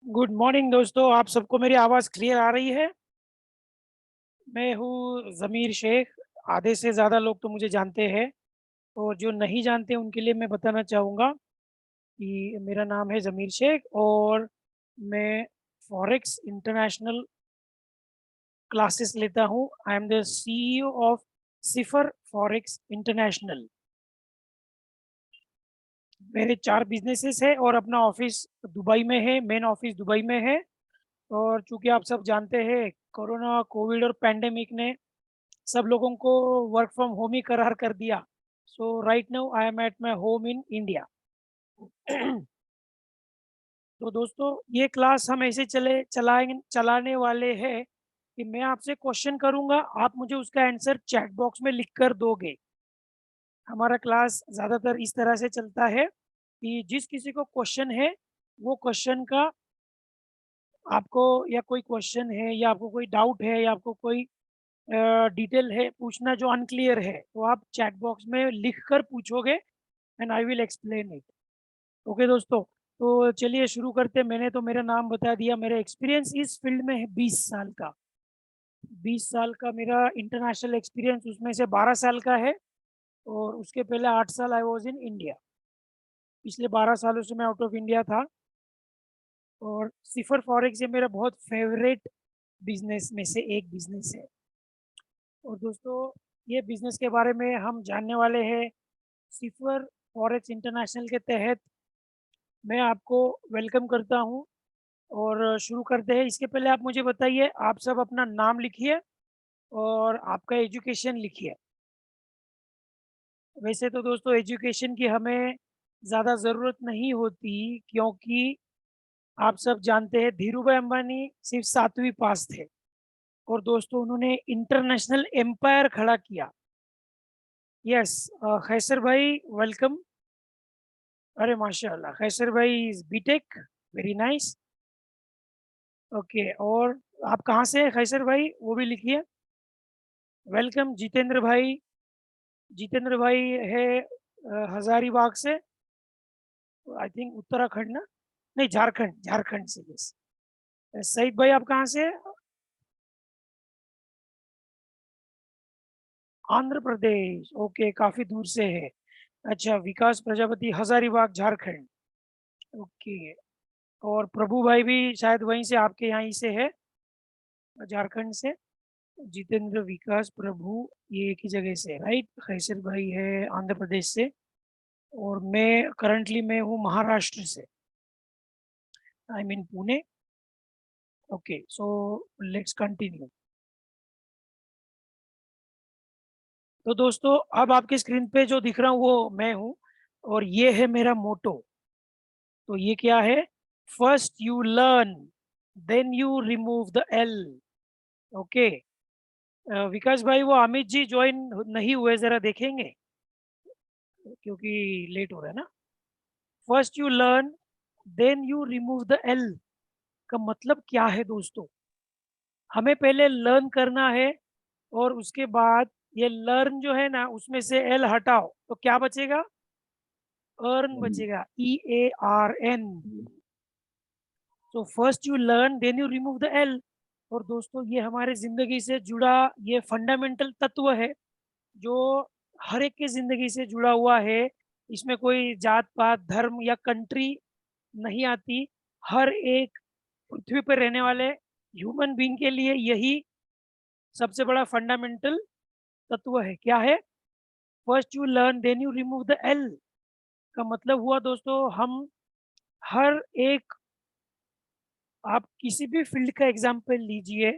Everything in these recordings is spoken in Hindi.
गुड मॉर्निंग दोस्तों, आप सबको मेरी आवाज़ क्लियर आ रही है? मैं हूँ ज़मीर शेख। आधे से ज़्यादा लोग तो मुझे जानते हैं, और जो नहीं जानते उनके लिए मैं बताना चाहूँगा कि मेरा नाम है ज़मीर शेख, और मैं फॉरेक्स इंटरनेशनल क्लासेस लेता हूँ। I am the CEO of cipher forex international. मेरे 4 बिज़नेसेस हैं और अपना ऑफ़िस दुबई में है, मेन ऑफ़िस दुबई में है। और चूँकि आप सब जानते हैं, कोरोना, कोविड और पैंडेमिक ने सब लोगों को वर्क फ्रॉम होम ही करार कर दिया। So right now I am at my home in India. तो दोस्तों, ये क्लास हम ऐसे चलाने वाले हैं कि मैं आपसे क्वेश्चन करूंगा, आप मुझे उसका आंसर चैट बॉक्स में लिख कर दोगे। हमारा क्लास ज़्यादातर इस तरह से चलता है कि जिस किसी को क्वेश्चन है, वो क्वेश्चन का आपको, या कोई क्वेश्चन है, या आपको कोई डाउट है, या आपको कोई डिटेल है पूछना जो अनक्लियर है, तो आप चैट बॉक्स में लिख कर पूछोगे and I will explain it. Okay दोस्तों, तो चलिए शुरू करते हैं। मैंने तो मेरा नाम बता दिया। मेरा एक्सपीरियंस इस फील्ड में है 20 साल का। 20 साल का मेरा इंटरनेशनल एक्सपीरियंस, उसमें से 12 साल का है, और उसके पहले 8 साल आई वॉज इन इंडिया। पिछले 12 सालों से मैं आउट ऑफ इंडिया था। और सिफर फॉरेक्स ये मेरा बहुत फेवरेट बिजनेस में से एक बिजनेस है। और दोस्तों, ये बिजनेस के बारे में हम जानने वाले हैं सिफर फॉरेक्स इंटरनेशनल के तहत। मैं आपको वेलकम करता हूं, और शुरू करते हैं। इसके पहले आप मुझे बताइए, आप सब अपना नाम लिखिए और आपका एजुकेशन लिखिए। वैसे तो दोस्तों, एजुकेशन की हमें ज़्यादा ज़रूरत नहीं होती, क्योंकि आप सब जानते हैं धीरूभाई अंबानी सिर्फ 7वीं पास थे, और दोस्तों उन्होंने इंटरनेशनल एम्पायर खड़ा किया। यस, खैसर भाई, वेलकम। अरे माशाल्लाह, खैसर भाई is BTech, very nice. Okay, और आप कहाँ से हैं खैसर भाई, वो भी लिखिए। वेलकम जितेंद्र भाई। जितेंद्र भाई है हजारीबाग से, आई थिंक उत्तराखंड ना, नहीं झारखंड, झारखंड से। यस। सईद भाई, आप कहाँ से हैं? आंध्र प्रदेश, ओके, काफी दूर से है। अच्छा, विकास प्रजापति हजारीबाग झारखंड, ओके। और प्रभु भाई भी शायद वहीं से, आपके यहाँ ही से है, झारखंड से। जितेंद्र, विकास, प्रभु, ये एक ही जगह से है, राइट। खैसर भाई है आंध्र प्रदेश से, और मैं करंटली मैं हूँ महाराष्ट्र से, I mean Pune. Okay, so let's continue. तो दोस्तों, अब आपके स्क्रीन पे जो दिख रहा हूँ वो मैं हूँ, और ये है मेरा मोटो। तो ये क्या है? First you learn, then you remove the L. Okay. Vikas भाई, वो अमित जी ज्वाइन नहीं हुए, जरा देखेंगे, क्योंकि लेट हो रहा है ना। First you learn, then you remove the L का मतलब क्या है दोस्तों? हमें पहले लर्न करना है, और उसके बाद ये लर्न जो है ना, उसमें से एल हटाओ तो क्या बचेगा? अर्न बचेगा, EARN। तो first you learn, then you remove the L. और दोस्तों, ये हमारे जिंदगी से जुड़ा ये फंडामेंटल तत्व है, जो हर एक की जिंदगी से जुड़ा हुआ है। इसमें कोई जात पात, धर्म या कंट्री नहीं आती। हर एक पृथ्वी पर रहने वाले ह्यूमन बीइंग के लिए यही सबसे बड़ा फंडामेंटल तत्व है। क्या है? First you learn, then you remove the L का मतलब हुआ दोस्तों, हम हर एक, आप किसी भी फील्ड का एग्जाम्पल लीजिए,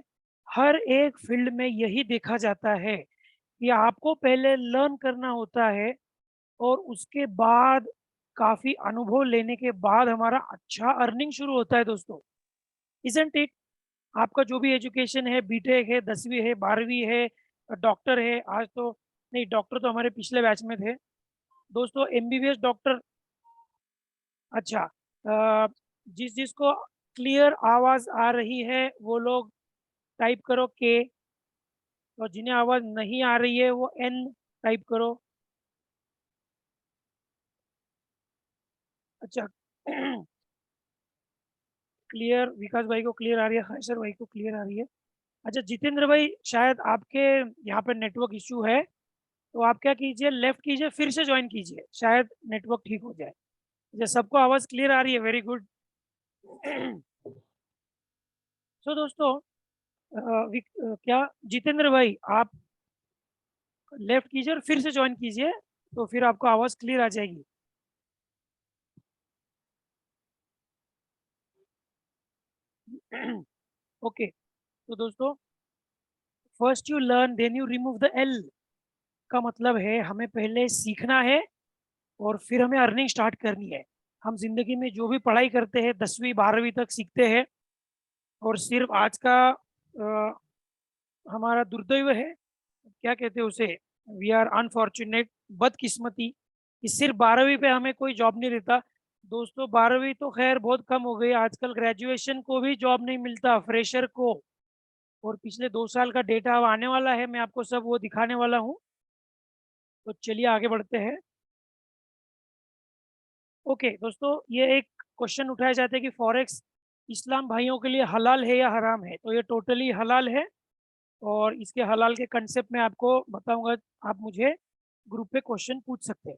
हर एक फील्ड में यही देखा जाता है कि आपको पहले लर्न करना होता है, और उसके बाद काफी अनुभव लेने के बाद हमारा अच्छा अर्निंग शुरू होता है दोस्तों। Isn't it? आपका जो भी एजुकेशन है, बीटेक है, 10वीं है, 12वीं है, डॉक्टर है, आज तो नहीं, डॉक्टर तो हमारे पिछले बैच में थे दोस्तों, एमबीबीएस डॉक्टर। अच्छा, जिस जिसको क्लियर आवाज आ रही है वो लोग टाइप करो के, और जिन्हें आवाज नहीं आ रही है वो एन टाइप करो। अच्छा। क्लियर, विकास भाई को क्लियर आ रही है, खैसर भाई को क्लियर आ रही है। अच्छा जितेंद्र भाई, शायद आपके यहाँ पे नेटवर्क इश्यू है, तो आप क्या कीजिए, लेफ्ट कीजिए, फिर से ज्वाइन कीजिए, शायद नेटवर्क ठीक हो जाए। अच्छा सबको आवाज़ क्लियर आ रही है, वेरी गुड। सो दोस्तों, क्या जितेंद्र भाई आप लेफ्ट कीजिए और फिर से ज्वाइन कीजिए, तो फिर आपको आवाज़ क्लियर आ जाएगी। ओके, तो दोस्तों, first you learn then you remove the L का मतलब है हमें पहले सीखना है और फिर हमें अर्निंग स्टार्ट करनी है। हम जिंदगी में जो भी पढ़ाई करते हैं 10वीं 12वीं तक सीखते हैं, और सिर्फ आज का हमारा दुर्दैव है, क्या कहते हैं उसे, वी आर अनफॉर्चुनेट, बदकिस्मती, कि सिर्फ 12वीं पे हमें कोई जॉब नहीं देता। दोस्तों 12वीं तो खैर बहुत कम हो गई, आजकल ग्रेजुएशन को भी जॉब नहीं मिलता फ्रेशर को। और पिछले 2 साल का डेटा अब आने वाला है, मैं आपको सब वो दिखाने वाला हूँ। तो चलिए आगे बढ़ते हैं। ओके दोस्तों, ये एक क्वेश्चन उठाया जाता है कि फॉरेक्स इस्लाम भाइयों के लिए हलाल है या हराम है, तो ये टोटली हलाल है। और इसके हलाल के कंसेप्ट में आपको बताऊंगा, आप मुझे ग्रुप पे क्वेश्चन पूछ सकते हैं।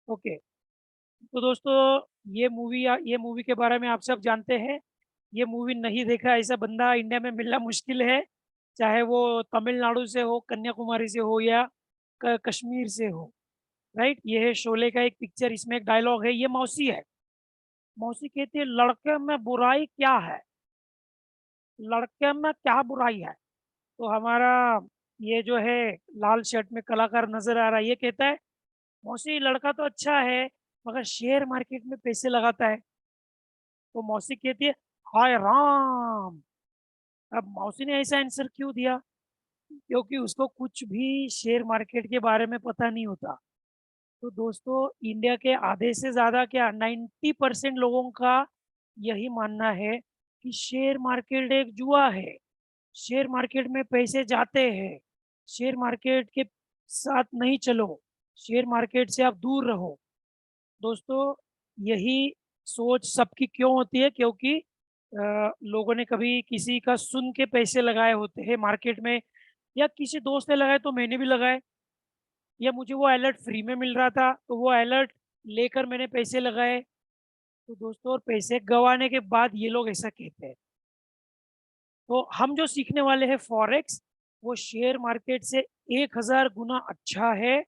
ओके, तो दोस्तों, ये मूवी के बारे में आप सब जानते हैं। ये मूवी नहीं देखा ऐसा बंदा इंडिया में मिलना मुश्किल है, चाहे वो तमिलनाडु से हो, कन्याकुमारी से हो, या कश्मीर से हो। राइट, ये है शोले का एक पिक्चर, इसमें एक डायलॉग है, ये मौसी है। मौसी कहती है, लड़के में बुराई क्या है, लड़के में क्या बुराई है। तो हमारा ये जो है लाल शर्ट में कलाकार नजर आ रहा है, ये कहता है, मौसी लड़का तो अच्छा है मगर शेयर मार्केट में पैसे लगाता है। तो मौसी कहती है, हाय राम। अब मौसी ने ऐसा आंसर क्यों दिया, क्योंकि उसको कुछ भी शेयर मार्केट के बारे में पता नहीं होता। तो दोस्तों, इंडिया के आधे से ज्यादा, क्या 90% लोगों का यही मानना है कि शेयर मार्केट एक जुआ है, शेयर मार्केट में पैसे जाते हैं, शेयर मार्केट के साथ नहीं चलो, शेयर मार्केट से आप दूर रहो। दोस्तों, यही सोच सबकी क्यों होती है, क्योंकि लोगों ने कभी किसी का सुन के पैसे लगाए होते हैं मार्केट में, या किसी दोस्त ने लगाए तो मैंने भी लगाए, या मुझे वो अलर्ट फ्री में मिल रहा था तो वो अलर्ट लेकर मैंने पैसे लगाए। तो दोस्तों, और पैसे गंवाने के बाद ये लोग ऐसा कहते हैं। तो हम जो सीखने वाले हैं फॉरेक्स, वो शेयर मार्केट से 1000 गुना अच्छा है,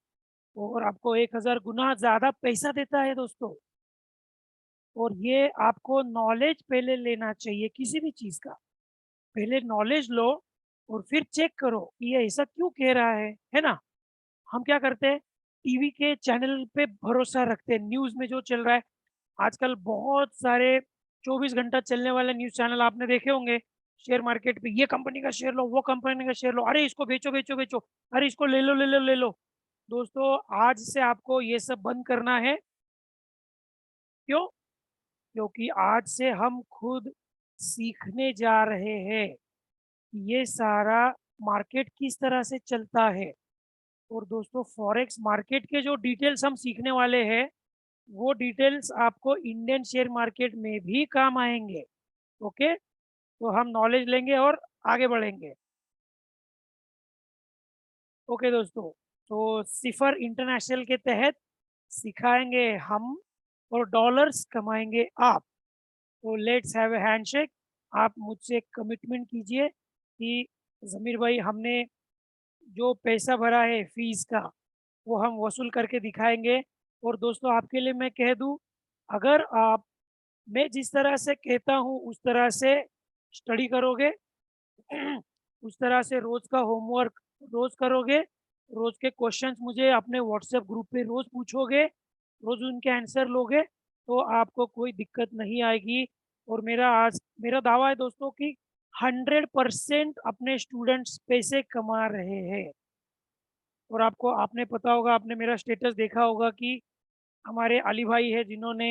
और आपको 1000 गुना ज्यादा पैसा देता है दोस्तों। और ये आपको नॉलेज पहले लेना चाहिए किसी भी चीज का, पहले नॉलेज लो और फिर चेक करो कि ये ऐसा क्यों कह रहा है ना। हम क्या करते हैं, टीवी के चैनल पे भरोसा रखते हैं, न्यूज में जो चल रहा है। आजकल बहुत सारे 24 घंटा चलने वाले न्यूज चैनल आपने देखे होंगे, शेयर मार्केट पे ये कंपनी का शेयर लो, वो कंपनी का शेयर लो, अरे इसको बेचो बेचो बेचो, अरे इसको ले लो ले लो ले लो। दोस्तों, आज से आपको ये सब बंद करना है। क्यों? क्योंकि आज से हम खुद सीखने जा रहे हैं कि ये सारा मार्केट किस तरह से चलता है। और दोस्तों, फॉरेक्स मार्केट के जो डिटेल्स हम सीखने वाले हैं, वो डिटेल्स आपको इंडियन शेयर मार्केट में भी काम आएंगे। ओके, तो हम नॉलेज लेंगे और आगे बढ़ेंगे। ओके दोस्तों, तो सिफर इंटरनेशनल के तहत सिखाएंगे हम और डॉलर्स कमाएंगे आप। तो लेट्स हैव ए हैंडशेक। आप मुझसे कमिटमेंट कीजिए कि जमीर भाई, हमने जो पैसा भरा है फीस का, वो हम वसूल करके दिखाएंगे। और दोस्तों, आपके लिए मैं कह दूं, अगर आप, मैं जिस तरह से कहता हूँ उस तरह से स्टडी करोगे, उस तरह से रोज का होमवर्क रोज करोगे, रोज के क्वेश्चंस मुझे अपने व्हाट्सएप ग्रुप पे रोज पूछोगे, रोज उनके आंसर लोगे, तो आपको कोई दिक्कत नहीं आएगी। और मेरा दावा है दोस्तों कि 100% अपने स्टूडेंट्स पैसे कमा रहे हैं। और आपको, आपने पता होगा, आपने मेरा स्टेटस देखा होगा कि हमारे अली भाई है जिन्होंने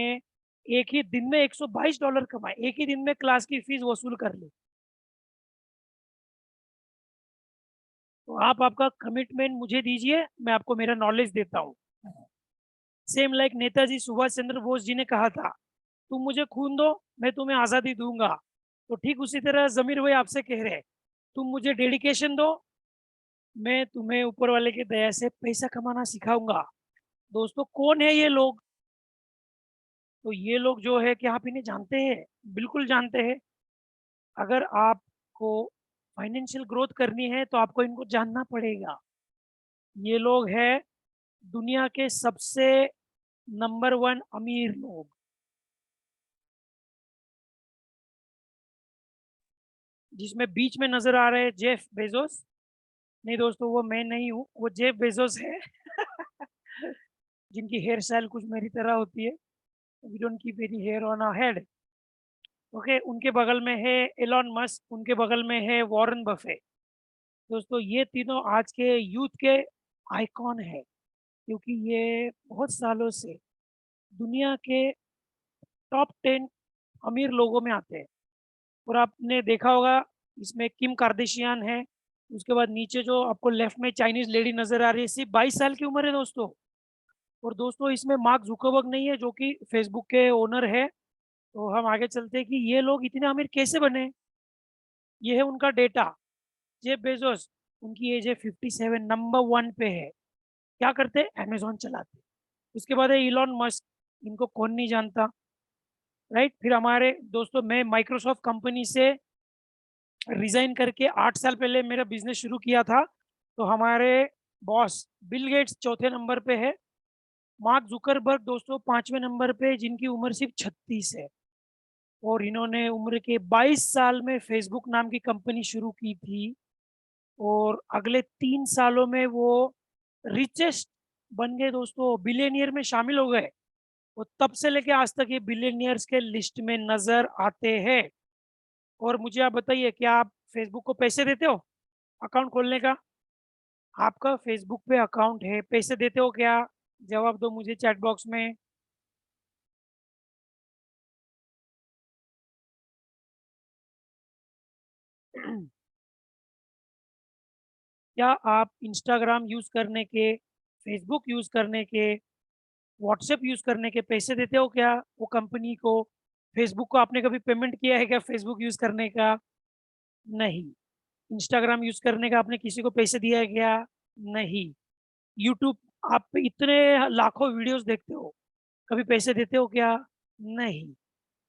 एक ही दिन में $122 कमाए, एक ही दिन में क्लास की फीस वसूल कर ली। तो आप आपका कमिटमेंट मुझे दीजिए, मैं आपको मेरा नॉलेज देता हूँ। सेम लाइक नेताजी सुभाष चंद्र बोस जी ने कहा था, तुम मुझे खून दो, मैं तुम्हें आज़ादी दूंगा। तो ठीक उसी तरह जमीर भाई आपसे कह रहे हैं, तुम मुझे डेडिकेशन दो, मैं तुम्हें ऊपर वाले की दया से पैसा कमाना सिखाऊंगा। दोस्तों कौन है ये लोग? तो ये लोग जो है कि आप इन्हें जानते हैं? बिल्कुल जानते हैं। अगर आपको फाइनेंशियल ग्रोथ करनी है तो आपको इनको जानना पड़ेगा। ये लोग हैं दुनिया के सबसे नंबर वन अमीर लोग। जिसमें बीच में नजर आ रहे हैं जेफ बेजोस। नहीं दोस्तों, वो मैं नहीं हूँ, वो जेफ बेजोस है। जिनकी हेयर स्टाइल कुछ मेरी तरह होती है। We don't keep any hair on our head. Okay, उनके बगल में है एलॉन मस्क, उनके बगल में है वॉरेन बफे। दोस्तों ये तीनों आज के यूथ के आइकॉन है, क्योंकि ये बहुत सालों से दुनिया के टॉप 10 अमीर लोगों में आते हैं। और आपने देखा होगा, इसमें किम कार्दाशियान है। उसके बाद नीचे जो आपको लेफ्ट में चाइनीज लेडी नजर आ रही है, सिर्फ 22 साल की उम्र है दोस्तों। और दोस्तों इसमें मार्क जुकरबर्ग नहीं है, जो कि फेसबुक के ओनर है। तो हम आगे चलते हैं कि ये लोग इतने अमीर कैसे बने। ये है उनका डेटा। जेफ बेजोस, उनकी एज है 57, नंबर 1 पे है। क्या करते हैं? अमेजोन चलाते। उसके बाद है इलॉन मस्क, इनको कौन नहीं जानता, राइट। फिर हमारे दोस्तों, मैं माइक्रोसॉफ्ट कंपनी से रिजाइन करके 8 साल पहले मेरा बिजनेस शुरू किया था। तो हमारे बॉस बिल गेट्स चौथे नंबर पे है। मार्क जुकरबर्ग दोस्तों 5वें नंबर पे, जिनकी उम्र सिर्फ 36 है। और इन्होंने उम्र के 22 साल में फेसबुक नाम की कंपनी शुरू की थी। और अगले 3 सालों में वो रिचेस्ट बन गए दोस्तों, बिलियनियर में शामिल हो गए। और तब से लेके आज तक ये बिलियनियर्स के लिस्ट में नजर आते हैं। और मुझे आप बताइए, क्या आप फेसबुक को पैसे देते हो अकाउंट खोलने का? आपका फेसबुक पे अकाउंट है, पैसे देते हो क्या? जवाब दो मुझे चैट बॉक्स में। क्या आप इंस्टाग्राम यूज करने के, फेसबुक यूज करने के, व्हाट्सएप यूज करने के पैसे देते हो क्या वो कंपनी को? फेसबुक को आपने कभी पेमेंट किया है क्या फेसबुक यूज करने का? नहीं। इंस्टाग्राम यूज करने का आपने किसी को पैसे दिया है क्या? नहीं। यूट्यूब, आप इतने लाखों वीडियोस देखते हो, कभी पैसे देते हो क्या? नहीं।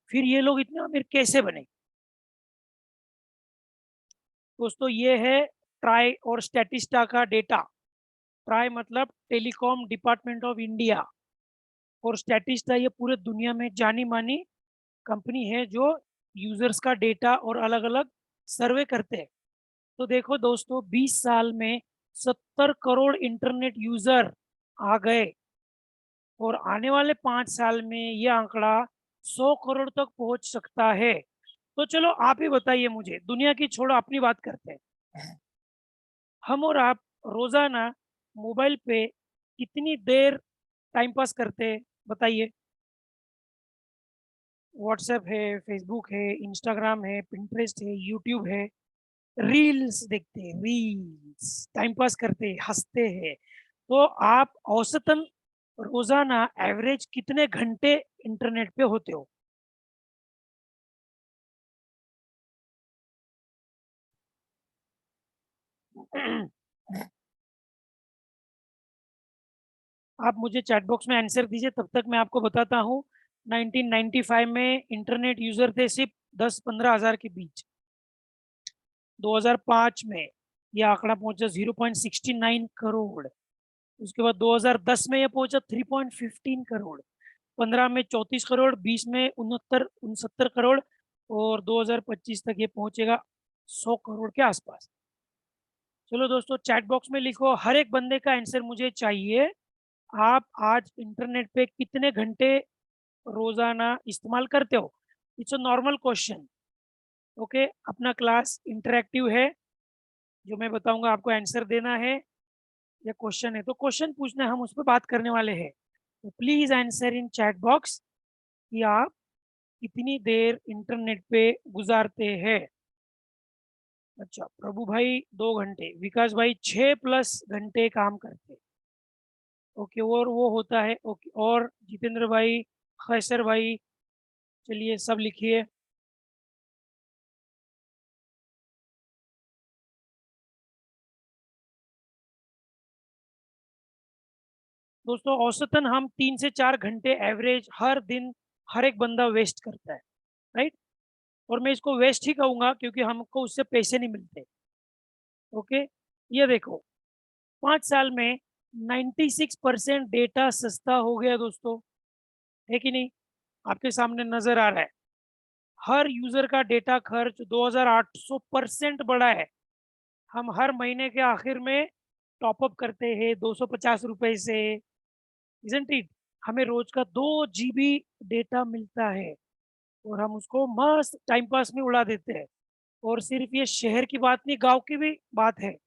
फिर ये लोग इतने अमीर कैसे बने? दोस्तों ये है ट्राई और स्टैटिस्टा का डेटा। ट्राई मतलब टेलीकॉम डिपार्टमेंट ऑफ इंडिया, और स्टैटिस्टा ये पूरे दुनिया में जानी मानी कंपनी है जो यूजर्स का डेटा और अलग अलग सर्वे करते हैं। तो देखो दोस्तों, 20 साल में 70 करोड़ इंटरनेट यूजर आ गए। और आने वाले 5 साल में ये आंकड़ा 100 करोड़ तक पहुंच सकता है। तो चलो आप ही बताइए मुझे, दुनिया की छोड़ो, अपनी बात करते हैं। हम और आप रोजाना मोबाइल पे कितनी देर टाइम पास करते हैं? बताइए। व्हाट्सएप है, फेसबुक है, इंस्टाग्राम है, पिंटरेस्ट है, यूट्यूब है, रील्स देखते हैं, रील्स टाइम पास करते हैं, हंसते हैं। तो आप औसतन रोजाना एवरेज कितने घंटे इंटरनेट पे होते हो? आप मुझे चैट बॉक्स में आंसर दीजिए, तब तक मैं आपको बताता हूँ। 1995 में इंटरनेट यूजर थे सिर्फ 10-15 हज़ार के बीच। 2005 में यह आंकड़ा पहुंचा 0.69 करोड़। उसके बाद 2010 में यह पहुंचा 3.15 करोड़। 15 में 34 करोड़, 20 में 69 करोड़, और 2025 तक ये पहुंचेगा 100 करोड़ के आसपास। चलो दोस्तों, चैट बॉक्स में लिखो, हर एक बंदे का आंसर मुझे चाहिए। आप आज इंटरनेट पे कितने घंटे रोजाना इस्तेमाल करते हो? It's a normal question. Okay, अपना क्लास इंटरेक्टिव है। जो मैं बताऊंगा आपको आंसर देना है। या क्वेश्चन है तो क्वेश्चन पूछना है, हम उस पर बात करने वाले हैं। तो please answer in chat box कि आप कितनी देर इंटरनेट पे गुजारते हैं। अच्छा, प्रभु भाई 2 घंटे, विकास भाई 6+ घंटे काम करते हैं। ओके, और वो होता है। ओके, और जितेंद्र भाई, खैसर भाई, चलिए सब लिखिए। दोस्तों औसतन हम 3 से 4 घंटे एवरेज हर दिन हर एक बंदा वेस्ट करता है, राइट। और मैं इसको वेस्ट ही कहूंगा क्योंकि हमको उससे पैसे नहीं मिलते। ओके, ये देखो 5 साल में 96% डेटा सस्ता हो गया दोस्तों, है कि नहीं? आपके सामने नजर आ रहा है। हर यूजर का डेटा खर्च 2800% बढ़ा है। हम हर महीने के आखिर में टॉपअप करते हैं 250 रुपए से, इजंट इट? हमें रोज का 2 GB डेटा मिलता है और हम उसको मस्त टाइम पास में उड़ा देते हैं। और सिर्फ ये शहर की बात नहीं, गांव की भी बात है।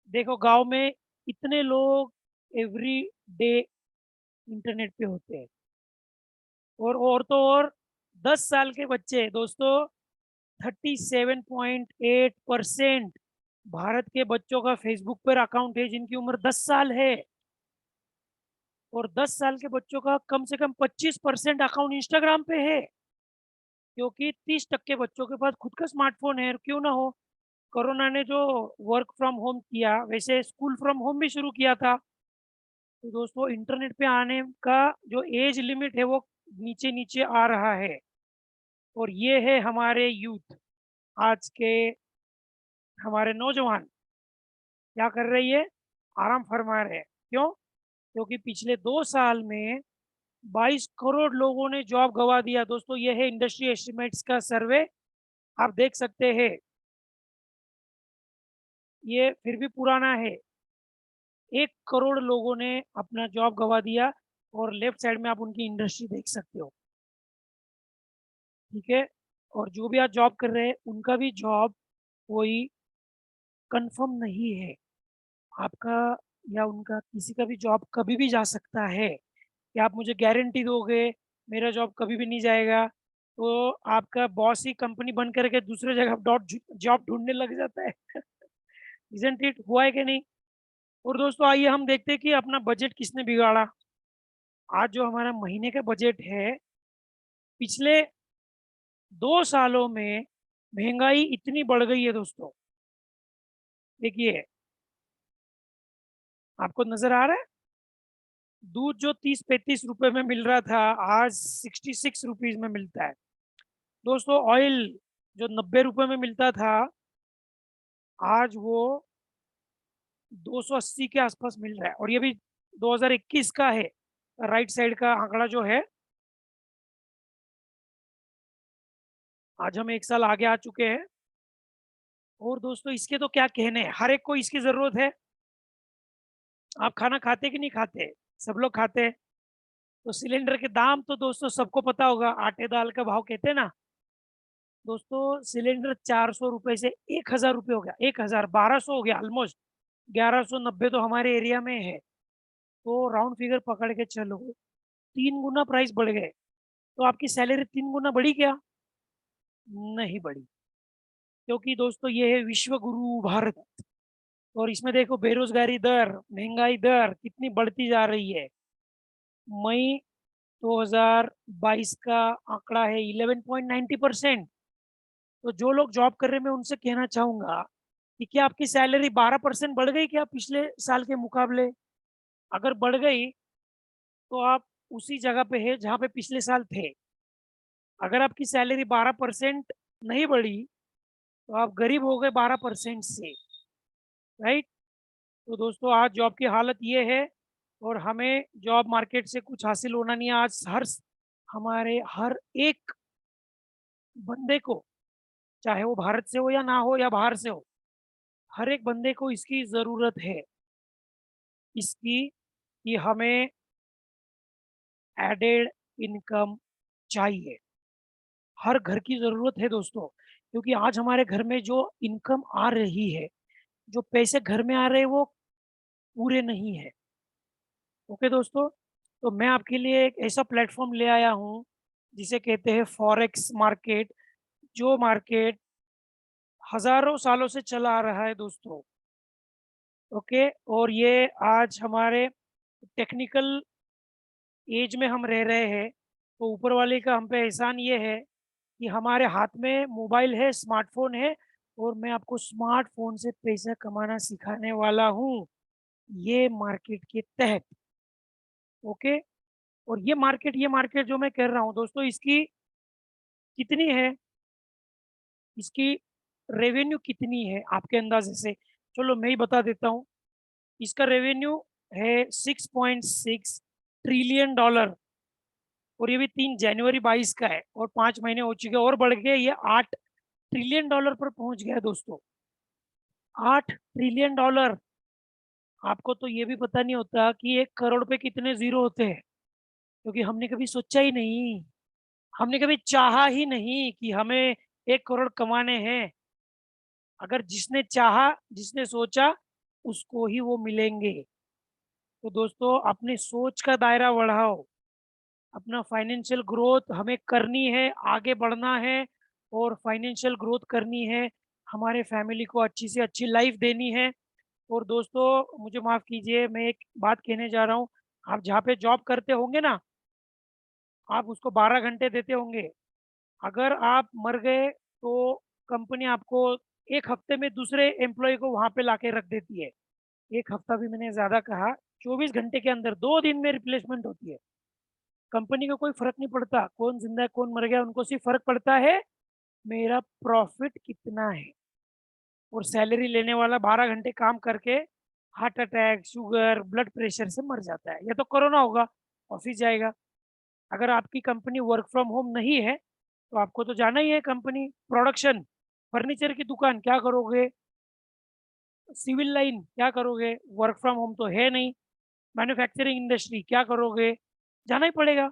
देखो गांव में इतने लोग एवरी डे इंटरनेट पे होते हैं। और तो और 10 साल के बच्चे दोस्तों, 37.8% भारत के बच्चों का फेसबुक पर अकाउंट है जिनकी उम्र 10 साल है। और 10 साल के बच्चों का कम से कम 25% अकाउंट इंस्टाग्राम पे है। क्योंकि 30% बच्चों के पास खुद का स्मार्टफोन है, क्यों ना हो। कोरोना ने जो वर्क फ्रॉम होम किया, वैसे स्कूल फ्रॉम होम भी शुरू किया था। तो दोस्तों इंटरनेट पे आने का जो एज लिमिट है वो नीचे नीचे आ रहा है। और ये है हमारे यूथ, आज के हमारे नौजवान क्या कर रही है? आराम फरमा रहे हैं। क्यों? क्योंकि पिछले 2 साल में 22 करोड़ लोगों ने जॉब गवा दिया। दोस्तों ये है इंडस्ट्री एस्टिमेट्स का सर्वे, आप देख सकते हैं। ये फिर भी पुराना है। 1 करोड़ लोगों ने अपना जॉब गवा दिया। और लेफ्ट साइड में आप उनकी इंडस्ट्री देख सकते हो, ठीक है। और जो भी आज जॉब कर रहे हैं उनका भी जॉब कोई कंफर्म नहीं है। आपका या उनका किसी का भी जॉब कभी भी जा सकता है। क्या आप मुझे गारंटी दोगे मेरा जॉब कभी भी नहीं जाएगा? तो आपका बॉस ही कंपनी बंद करके दूसरे जगह डॉट जॉब ढूंढने लग जाता है। Isn't it? हुआ है कि नहीं? और दोस्तों आइए हम देखते हैं कि अपना बजट किसने बिगाड़ा। आज जो हमारा महीने का बजट है, पिछले 2 सालों में महंगाई इतनी बढ़ गई है दोस्तों। देखिए, आपको नजर आ रहा है? दूध जो 30-35 रुपए में मिल रहा था, आज 66 रुपीज में मिलता है। दोस्तों ऑयल जो 90 रुपए में मिलता था, आज वो 280 के आसपास मिल रहा है। और ये भी 2021 का है। राइट साइड का आंकड़ा जो है, आज हम 1 साल आगे आ चुके हैं। और दोस्तों इसके तो क्या कहने हैं, हर एक को इसकी जरूरत है। आप खाना खाते कि नहीं खाते? सब लोग खाते हैं। तो सिलेंडर के दाम तो दोस्तों सबको पता होगा, आटे दाल का भाव कहते हैं ना। दोस्तों सिलेंडर 400 रुपए से 1000 रुपये हो गया, 1000 1200 हो गया ऑलमोस्ट। 1190 तो हमारे एरिया में है। तो राउंड फिगर पकड़ के चलो, 3 गुना प्राइस बढ़ गए। तो आपकी सैलरी 3 गुना बढ़ी क्या? नहीं बढ़ी। क्योंकि दोस्तों ये है विश्व गुरु भारत। और इसमें देखो बेरोजगारी दर, महंगाई दर कितनी बढ़ती जा रही है। मई 2022 का आंकड़ा है 11.90%। तो जो लोग जॉब कर रहे हैं मैं उनसे कहना चाहूंगा कि क्या आपकी सैलरी 12% बढ़ गई क्या पिछले साल के मुकाबले? अगर बढ़ गई तो आप उसी जगह पे है जहाँ पे पिछले साल थे। अगर आपकी सैलरी 12% नहीं बढ़ी तो आप गरीब हो गए 12% से, राइट। तो दोस्तों आज जॉब की हालत ये है। और हमें जॉब मार्केट से कुछ हासिल होना नहीं है। आज हमारे हर एक बंदे को, चाहे वो भारत से हो या ना हो या बाहर से हो, हर एक बंदे को इसकी जरूरत है। इसकी कि हमें एडेड इनकम चाहिए। हर घर की जरूरत है दोस्तों। क्योंकि आज हमारे घर में जो इनकम आ रही है, जो पैसे घर में आ रहे हैं वो पूरे नहीं है। ओके दोस्तों, तो मैं आपके लिए एक ऐसा प्लेटफॉर्म ले आया हूँ जिसे कहते हैं फॉरेक्स मार्केट। जो मार्केट हजारों सालों से चला आ रहा है दोस्तों। ओके, और ये आज हमारे टेक्निकल एज में हम रह रहे हैं। तो ऊपर वाले का हम पे एहसान ये है कि हमारे हाथ में मोबाइल है, स्मार्टफोन है, और मैं आपको स्मार्टफोन से पैसा कमाना सिखाने वाला हूँ, ये मार्केट के तहत। ओके। और ये मार्केट जो मैं कर रहा हूँ दोस्तों, इसकी कितनी है, इसकी रेवेन्यू कितनी है आपके अंदाजे से? चलो मैं ही बता देता हूँ। इसका रेवेन्यू है 6.6 ट्रिलियन डॉलर, और ये भी 3 जनवरी 22 का है, और 5 महीने हो चुके और बढ़ गए ये 8 ट्रिलियन डॉलर पर पहुंच गया दोस्तों। 8 ट्रिलियन डॉलर। आपको तो ये भी पता नहीं होता कि 1 करोड़ पे कितने जीरो होते हैं, क्योंकि हमने कभी सोचा ही नहीं, हमने कभी चाहा ही नहीं कि हमें 1 करोड़ कमाने हैं। अगर जिसने चाहा, जिसने सोचा, उसको ही वो मिलेंगे। तो दोस्तों अपनी सोच का दायरा बढ़ाओ, अपना फाइनेंशियल ग्रोथ हमें करनी है, आगे बढ़ना है, और फाइनेंशियल ग्रोथ करनी है, हमारे फैमिली को अच्छी से अच्छी लाइफ देनी है। और दोस्तों मुझे माफ़ कीजिए, मैं एक बात कहने जा रहा हूँ। आप जहाँ पे जॉब करते होंगे ना, आप उसको 12 घंटे देते होंगे। अगर आप मर गए तो कंपनी आपको 1 हफ्ते में दूसरे एम्प्लॉय को वहाँ पे लाके रख देती है। 1 हफ्ता भी मैंने ज़्यादा कहा, 24 घंटे के अंदर 2 दिन में रिप्लेसमेंट होती है। कंपनी को कोई फर्क नहीं पड़ता कौन जिंदा है कौन मर गया, उनको सिर्फ फर्क पड़ता है मेरा प्रॉफिट कितना है। और सैलरी लेने वाला 12 घंटे काम करके heart attack, sugar, blood pressure से मर जाता है, या तो कोरोना होगा, ऑफिस जाएगा। अगर आपकी कंपनी वर्क फ्रॉम होम नहीं है तो आपको तो जाना ही है कंपनी। प्रोडक्शन, फर्नीचर की दुकान, क्या करोगे? सिविल लाइन, क्या करोगे? वर्क फ्रॉम होम तो है नहीं। मैन्युफैक्चरिंग इंडस्ट्री, क्या करोगे? जाना ही पड़ेगा।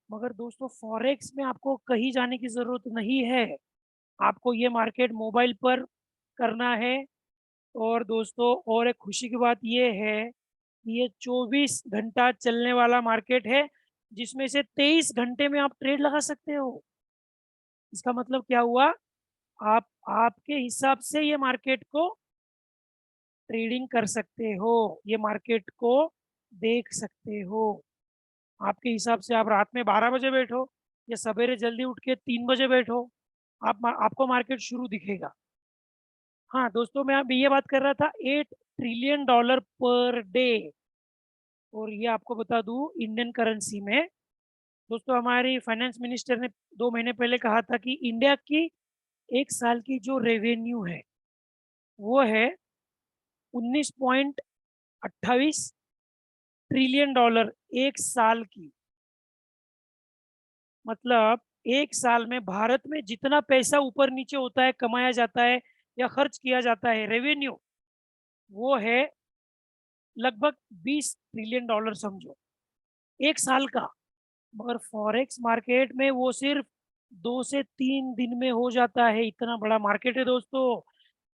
मगर दोस्तों फॉरेक्स में आपको कहीं जाने की जरूरत नहीं है, आपको ये मार्केट मोबाइल पर करना है। और दोस्तों और एक खुशी की बात ये है कि ये 24 घंटा चलने वाला मार्केट है, जिसमें से 23 घंटे में आप ट्रेड लगा सकते हो। इसका मतलब क्या हुआ? आप आपके हिसाब से ये मार्केट को ट्रेडिंग कर सकते हो, ये मार्केट को देख सकते हो। आपके हिसाब से आप रात में 12 बजे बैठो या सवेरे जल्दी उठ के 3 बजे बैठो, आपको मार्केट शुरू दिखेगा। हाँ दोस्तों, मैं अभी ये बात कर रहा था 8 ट्रिलियन डॉलर पर डे। और ये आपको बता दूं इंडियन करेंसी में। दोस्तों हमारी फाइनेंस मिनिस्टर ने 2 महीने पहले कहा था कि इंडिया की 1 साल की जो रेवेन्यू है वो है 19.28 ट्रिलियन डॉलर, 1 साल की। मतलब 1 साल में भारत में जितना पैसा ऊपर नीचे होता है, कमाया जाता है या खर्च किया जाता है, रेवेन्यू, वो है लगभग 20 ट्रिलियन डॉलर समझो, 1 साल का। मगर फॉरेक्स मार्केट में वो सिर्फ 2 से 3 दिन में हो जाता है। इतना बड़ा मार्केट है दोस्तों।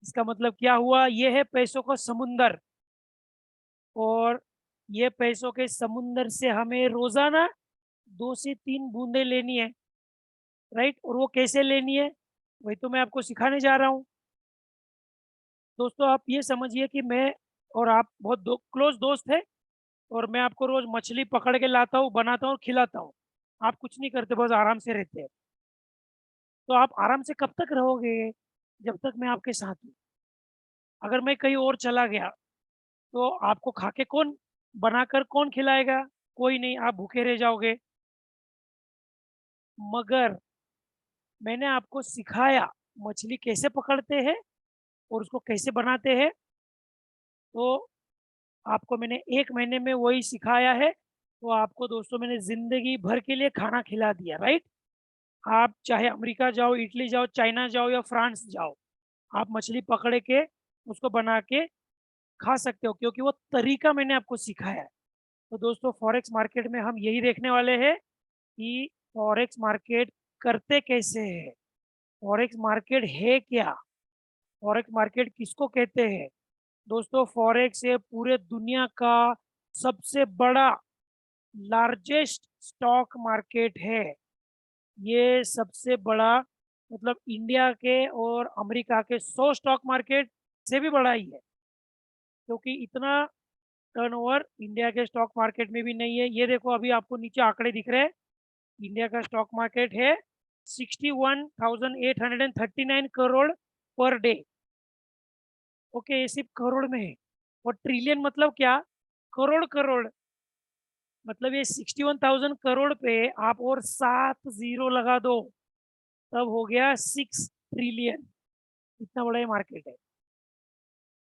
इसका मतलब क्या हुआ? ये है पैसों का समुंदर, और ये पैसों के समुंदर से हमें रोजाना 2 से 3 बूंदे लेनी है, राइट? और वो कैसे लेनी है, वही तो मैं आपको सिखाने जा रहा हूँ। दोस्तों आप ये समझिए कि मैं और आप बहुत क्लोज दोस्त है, और मैं आपको रोज मछली पकड़ के लाता हूँ, बनाता हूँ, खिलाता हूँ। आप कुछ नहीं करते, बस आराम से रहते हैं। तो आप आराम से कब तक रहोगे? जब तक मैं आपके साथ हूँ। अगर मैं कहीं और चला गया तो आपको खा के कौन, बनाकर कौन खिलाएगा? कोई नहीं, आप भूखे रह जाओगे। मगर मैंने आपको सिखाया मछली कैसे पकड़ते हैं और उसको कैसे बनाते हैं, तो आपको मैंने 1 महीने में वही सिखाया है, तो आपको दोस्तों मैंने जिंदगी भर के लिए खाना खिला दिया, राइट? आप चाहे अमेरिका जाओ, इटली जाओ, चाइना जाओ या फ्रांस जाओ, आप मछली पकड़ के उसको बना के खा सकते हो, क्योंकि वो तरीका मैंने आपको सिखाया है। तो दोस्तों फॉरेक्स मार्केट में हम यही देखने वाले हैं कि फॉरेक्स मार्केट करते कैसे हैं, फॉरेक्स मार्केट है क्या, फॉरेक्स मार्केट किसको कहते हैं। दोस्तों फॉरेक्स ये पूरे दुनिया का सबसे बड़ा, लार्जेस्ट स्टॉक मार्केट है। ये सबसे बड़ा, मतलब इंडिया के और अमेरिका के 100 स्टॉक मार्केट से भी बड़ा ही है, क्योंकि इतना टर्नओवर इंडिया के स्टॉक मार्केट में भी नहीं है। ये देखो अभी आपको नीचे आंकड़े दिख रहे हैं, इंडिया का स्टॉक मार्केट है 61,839 करोड़ पर डे। ओके, ये सिर्फ करोड़ में है। और ट्रिलियन मतलब क्या? करोड़ करोड़। मतलब ये 61,000 करोड़ पे आप और 7 जीरो लगा दो, तब हो गया 6 ट्रिलियन। इतना बड़ा ये मार्केट है।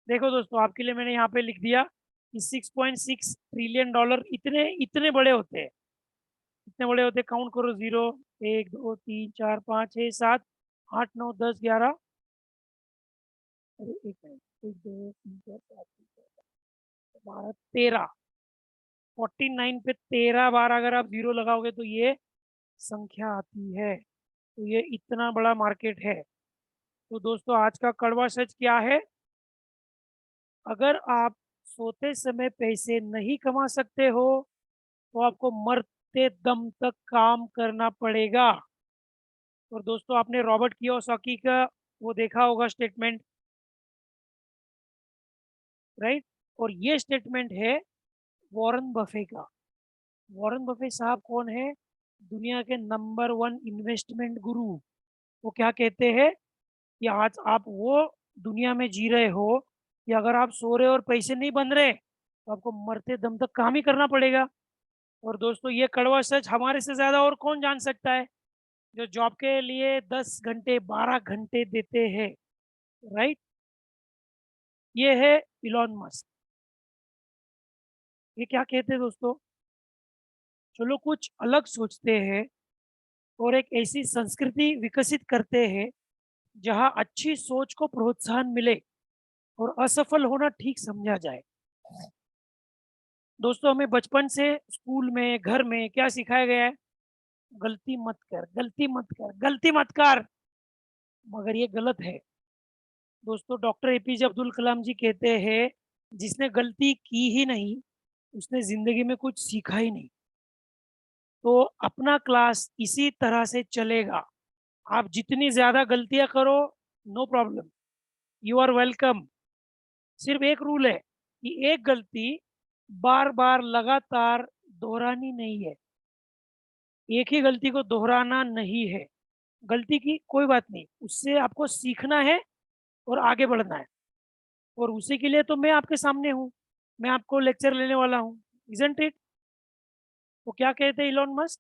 देखो दोस्तों, आपके लिए मैंने यहाँ पे लिख दिया कि 6.6 ट्रिलियन डॉलर इतने इतने बड़े होते हैं। इतने बड़े होते, काउंट करो, जीरो, 1 2 3 4 5 6 7 8 9 10 11। अरे एक मिनट, 1 2 3 4 5 6 7 8 9 10 12 13। 49 पे 13 बार अगर आप जीरो लगाओगे तो ये संख्या आती है। तो ये इतना बड़ा मार्केट है। तो दोस्तों, आज का कड़वा सच क्या है? अगर आप सोते समय पैसे नहीं कमा सकते हो तो आपको मरते दम तक काम करना पड़ेगा। और दोस्तों, आपने रॉबर्ट कियोसाकी का वो देखा होगा स्टेटमेंट, राइट? और ये स्टेटमेंट है वॉरेन बफे का। वॉरेन बफे साहब कौन है? दुनिया के नंबर 1 इन्वेस्टमेंट गुरु। वो क्या कहते हैं कि आज आप वो दुनिया में जी रहे हो कि अगर आप सो रहे और पैसे नहीं बन रहे तो आपको मरते दम तक काम ही करना पड़ेगा। और दोस्तों, ये कड़वा सच हमारे से ज्यादा और कौन जान सकता है, जो जॉब के लिए 10 घंटे 12 घंटे देते हैं, राइट? ये है इलॉन मस्क। ये क्या कहते हैं दोस्तों? चलो कुछ अलग सोचते हैं और एक ऐसी संस्कृति विकसित करते हैं जहां अच्छी सोच को प्रोत्साहन मिले और असफल होना ठीक समझा जाए। दोस्तों, हमें बचपन से स्कूल में, घर में क्या सिखाया गया है? गलती मत कर, गलती मत कर, गलती मत कर। मगर ये गलत है। दोस्तों, डॉक्टर एपीजे अब्दुल कलाम जी कहते हैं, जिसने गलती की ही नहीं उसने जिंदगी में कुछ सीखा ही नहीं। तो अपना क्लास इसी तरह से चलेगा। आप जितनी ज्यादा गलतियां करो, no problem, you are welcome. सिर्फ एक रूल है कि एक गलती बार बार लगातार दोहरानी नहीं है। एक ही गलती को दोहराना नहीं है। गलती की कोई बात नहीं, उससे आपको सीखना है और आगे बढ़ना है। और उसी के लिए तो मैं आपके सामने हूँ, मैं आपको लेक्चर लेने वाला हूँ, इजंट इट? वो क्या कहते हैं इलॉन मस्क?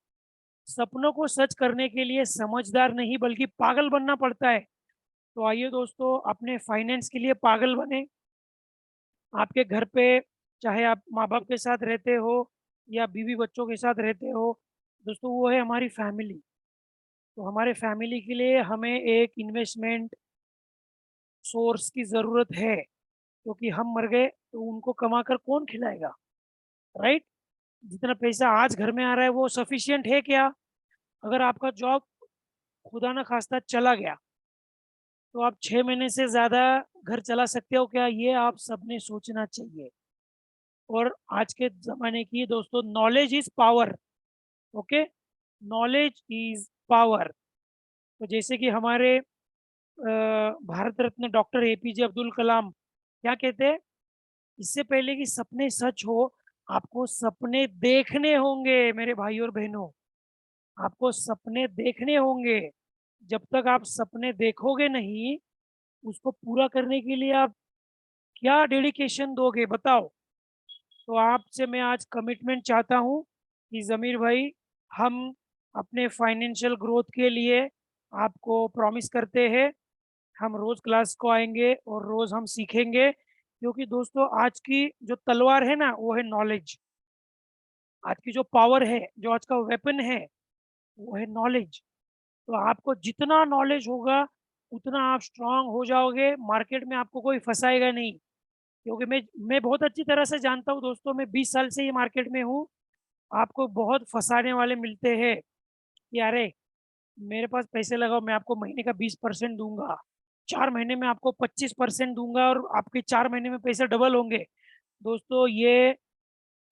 सपनों को सच करने के लिए समझदार नहीं बल्कि पागल बनना पड़ता है। तो आइए दोस्तों, अपने फाइनेंस के लिए पागल बने। आपके घर पे चाहे आप माँ बाप के साथ रहते हो या बीवी बच्चों के साथ रहते हो, दोस्तों वो है हमारी फैमिली। तो हमारे फैमिली के लिए हमें एक इन्वेस्टमेंट सोर्स की ज़रूरत है, क्योंकि हम मर गए तो उनको कमा कर कौन खिलाएगा, राइट? जितना पैसा आज घर में आ रहा है वो सफिशियंट है क्या? अगर आपका जॉब खुदा ना खास्ता चला गया तो आप 6 महीने से ज़्यादा घर चला सकते हो क्या? ये आप सबने सोचना चाहिए। और आज के ज़माने की दोस्तों, knowledge is power. Okay, knowledge is power. तो जैसे कि हमारे भारत रत्न डॉक्टर एपीजे अब्दुल कलाम क्या कहते हैं? इससे पहले कि सपने सच हो, आपको सपने देखने होंगे मेरे भाई और बहनों। आपको सपने देखने होंगे। जब तक आप सपने देखोगे नहीं, उसको पूरा करने के लिए आप क्या डेडिकेशन दोगे बताओ? तो आपसे मैं आज कमिटमेंट चाहता हूँ कि ज़मीर भाई, हम अपने फाइनेंशियल ग्रोथ के लिए आपको प्रॉमिस करते हैं, हम रोज क्लास को आएंगे और रोज हम सीखेंगे। क्योंकि दोस्तों, आज की जो तलवार है ना, वो है नॉलेज। आज की जो पावर है, जो आज का वेपन है, वो है नॉलेज। तो आपको जितना नॉलेज होगा उतना आप स्ट्रांग हो जाओगे, मार्केट में आपको कोई फंसाएगा नहीं। क्योंकि मैं बहुत अच्छी तरह से जानता हूँ दोस्तों, मैं 20 साल से ये मार्केट में हूँ। आपको बहुत फंसाने वाले मिलते हैं कि अरे मेरे पास पैसे लगाओ, मैं आपको महीने का 20% दूंगा, 4 महीने में आपको 25% दूंगा और आपके 4 महीने में पैसे डबल होंगे। दोस्तों, ये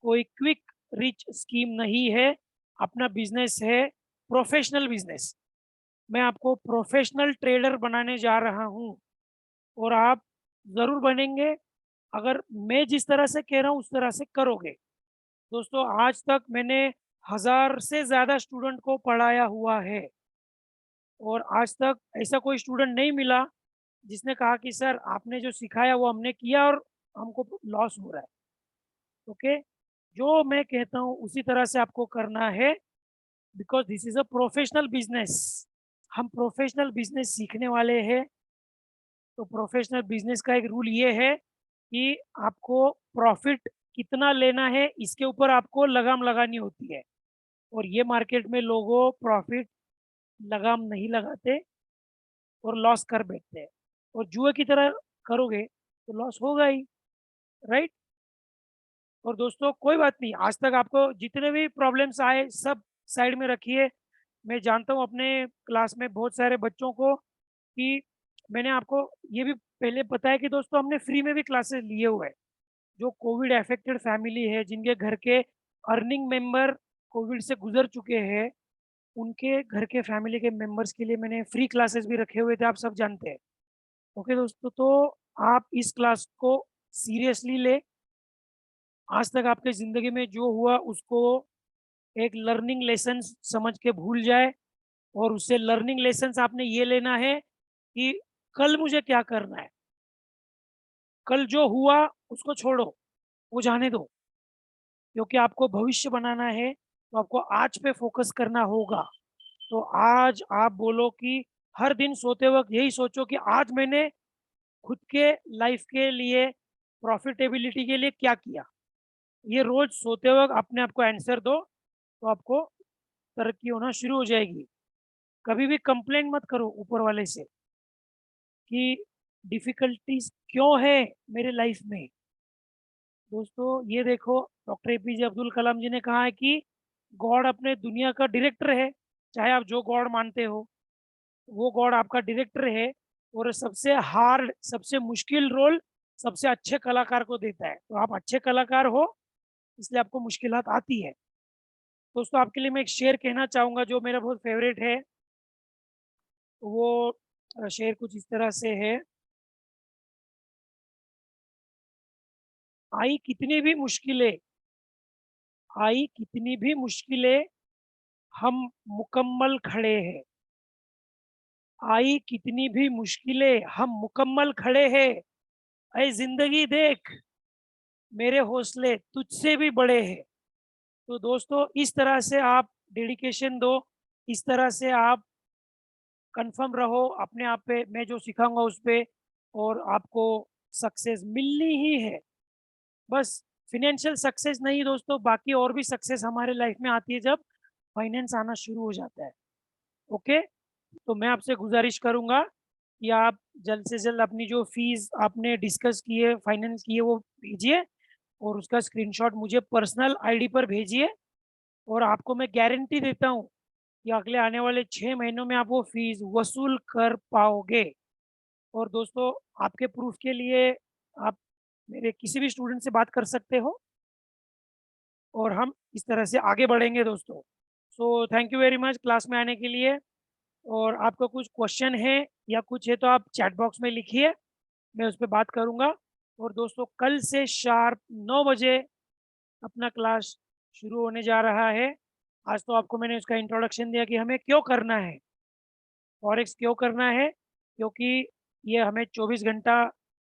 कोई क्विक रिच स्कीम नहीं है। अपना बिजनेस है प्रोफेशनल बिजनेस। मैं आपको प्रोफेशनल ट्रेडर बनाने जा रहा हूँ और आप जरूर बनेंगे अगर मैं जिस तरह से कह रहा हूँ उस तरह से करोगे। दोस्तों, आज तक मैंने 1000 से ज़्यादा स्टूडेंट को पढ़ाया हुआ है और आज तक ऐसा कोई स्टूडेंट नहीं मिला जिसने कहा कि सर आपने जो सिखाया वो हमने किया और हमको लॉस हो रहा है। ओके? जो मैं कहता हूँ उसी तरह से आपको करना है because this is a professional business. हम प्रोफेशनल बिज़नेस सीखने वाले हैं, तो प्रोफेशनल बिज़नेस का एक रूल ये है कि आपको प्रॉफ़िट कितना लेना है इसके ऊपर आपको लगाम लगानी होती है और ये मार्केट में लोगों प्रॉफ़िट लगाम नहीं लगाते और लॉस कर बैठते हैं और जुए की तरह करोगे तो लॉस होगा ही, राइट? और दोस्तों कोई बात नहीं, आज तक आपको जितने भी प्रॉब्लम्स आए सब साइड में रखिए। मैं जानता हूँ अपने क्लास में बहुत सारे बच्चों को कि मैंने आपको ये भी पहले बताया कि दोस्तों हमने फ्री में भी क्लासेस लिए हुए हैं। जो कोविड अफेक्टेड फैमिली है, जिनके घर के अर्निंग मेंबर कोविड से गुजर चुके हैं, उनके घर के फैमिली के मेंबर्स के लिए मैंने फ्री क्लासेस भी रखे हुए थे, आप सब जानते हैं। ओके दोस्तों, तो आप इस क्लास को सीरियसली लें। आज तक आपकी ज़िंदगी में जो हुआ उसको एक लर्निंग लेसन्स समझ के भूल जाए और उससे लर्निंग लेसन्स आपने ये लेना है कि कल मुझे क्या करना है? कल जो हुआ उसको छोड़ो, वो जाने दो। क्योंकि आपको भविष्य बनाना है, तो आपको आज पे फ़ोकस करना होगा। तो आज आप बोलो कि हर दिन सोते वक़्त यही सोचो कि आज मैंने खुद के लाइफ़ के लिए, प्रॉफ़िटेबिलिटी के लिए क्या किया? ये रोज़ सोते वक़्त अपने आप को आंसर दो, तो आपको तरक्की होना शुरू हो जाएगी। कभी भी कंप्लेंट मत करो ऊपर वाले से कि डिफ़िकल्टीज़ क्यों है मेरे लाइफ़ में? दोस्तों ये देखो, डॉक्टर एपीजे अब्दुल कलाम जी ने कहा है कि गॉड अपने दुनिया का डायरेक्टर है। चाहे आप जो गॉड मानते हो, वो गॉड आपका डायरेक्टर है और सबसे हार्ड, सबसे मुश्किल रोल सबसे अच्छे कलाकार को देता है। तो आप अच्छे कलाकार हो, इसलिए आपको मुश्किलात आती है। दोस्तों आपके लिए मैं एक शेर कहना चाहूँगा जो मेरा बहुत फ़ेवरेट है। वो शेर कुछ इस तरह से है, आई कितनी भी मुश्किलें, आई कितनी भी मुश्किलें, हम मुकम्मल खड़े हैं। आई कितनी भी मुश्किलें, हम मुकम्मल खड़े हैं। ऐ ज़िंदगी देख, मेरे हौसले तुझसे भी बड़े हैं। तो दोस्तों इस तरह से आप डेडिकेशन दो, इस तरह से आप कन्फर्म रहो अपने आप पे, मैं जो सिखाऊँगा उस पे और आपको सक्सेस मिलनी ही है। बस फाइनेंशियल सक्सेस नहीं दोस्तों, बाकी और भी सक्सेस हमारे लाइफ में आती है जब फाइनेंस आना शुरू हो जाता है। ओके? तो मैं आपसे गुज़ारिश करूँगा कि आप जल्द से जल्द अपनी जो फ़ीस आपने डिस्कस की है, फाइनेंस की है, वो भेजिए और उसका स्क्रीनशॉट मुझे पर्सनल आईडी पर भेजिए और आपको मैं गारंटी देता हूँ कि अगले आने वाले 6 महीनों में आप वो फ़ीस वसूल कर पाओगे। और दोस्तों आपके प्रूफ़ के लिए आप मेरे किसी भी स्टूडेंट से बात कर सकते हो और हम इस तरह से आगे बढ़ेंगे दोस्तों। So thank you very much class में आने के लिए और आपका कुछ क्वेश्चन है या कुछ है तो आप चैट बॉक्स में लिखिए, मैं उस पे बात करूँगा। और दोस्तों कल से शार्प 9 बजे अपना क्लास शुरू होने जा रहा है। आज तो आपको मैंने उसका इंट्रोडक्शन दिया कि हमें क्यों करना है, फॉरेक्स क्यों करना है? क्योंकि ये हमें 24 घंटा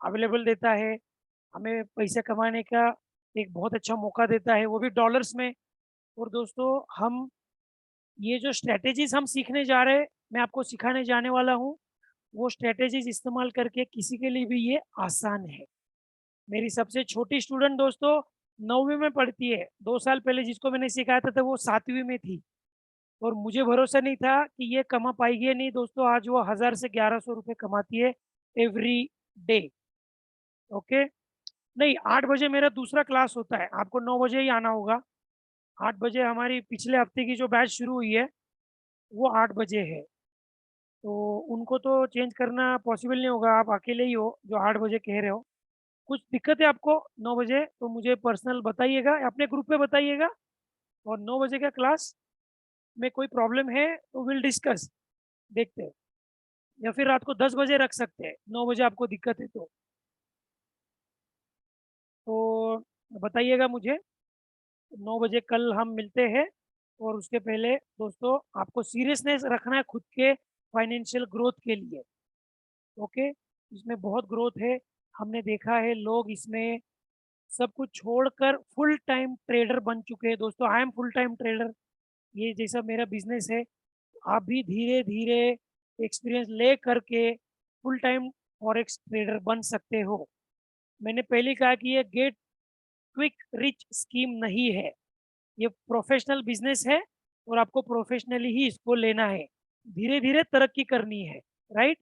अवेलेबल देता है, हमें पैसे कमाने का एक बहुत अच्छा मौका देता है, वो भी डॉलर्स में। और दोस्तों हम ये जो स्ट्रैटेजीज़ हम सीखने जा रहे हैं, मैं आपको सिखाने जाने वाला हूँ, वो स्ट्रैटेजीज़ इस्तेमाल करके किसी के लिए भी ये आसान है। मेरी सबसे छोटी स्टूडेंट दोस्तों 9वीं में पढ़ती है। 2 साल पहले जिसको मैंने सिखाया था, तो वो 7वीं में थी और मुझे भरोसा नहीं था कि ये कमा पाएगी या नहीं। दोस्तों आज वो 1000 से 1100 रुपए कमाती है एवरी डे। ओके? नहीं, 8 बजे मेरा दूसरा क्लास होता है, आपको 9 बजे ही आना होगा। 8 बजे हमारी पिछले हफ्ते की जो बैच शुरू हुई है, वो 8 बजे है। तो उनको तो चेंज करना पॉसिबल नहीं होगा, आप अकेले ही हो जो 8 बजे कह रहे हो। कुछ दिक्कत है आपको 9 बजे तो मुझे पर्सनल बताइएगा, अपने ग्रुप पे बताइएगा और 9 बजे का क्लास में कोई प्रॉब्लम है तो विल डिस्कस, देखते हैं। या फिर रात को 10 बजे रख सकते हैं, 9 बजे आपको दिक्कत है तो बताइएगा मुझे। 9 बजे कल हम मिलते हैं और उसके पहले दोस्तों आपको सीरियसनेस रखना है खुद के फाइनेंशियल ग्रोथ के लिए। ओके, इसमें बहुत ग्रोथ है। हमने देखा है लोग इसमें सब कुछ छोड़कर फुल टाइम ट्रेडर बन चुके हैं दोस्तों। I am full time trader, ये जैसा मेरा बिजनेस है। आप भी धीरे धीरे एक्सपीरियंस ले करके फुल टाइम फॉरेक्स ट्रेडर बन सकते हो। मैंने पहले कहा कि ये गेट क्विक रिच स्कीम नहीं है, ये प्रोफेशनल बिजनेस है और आपको प्रोफेशनली ही इसको लेना है, धीरे धीरे तरक्की करनी है। राइट,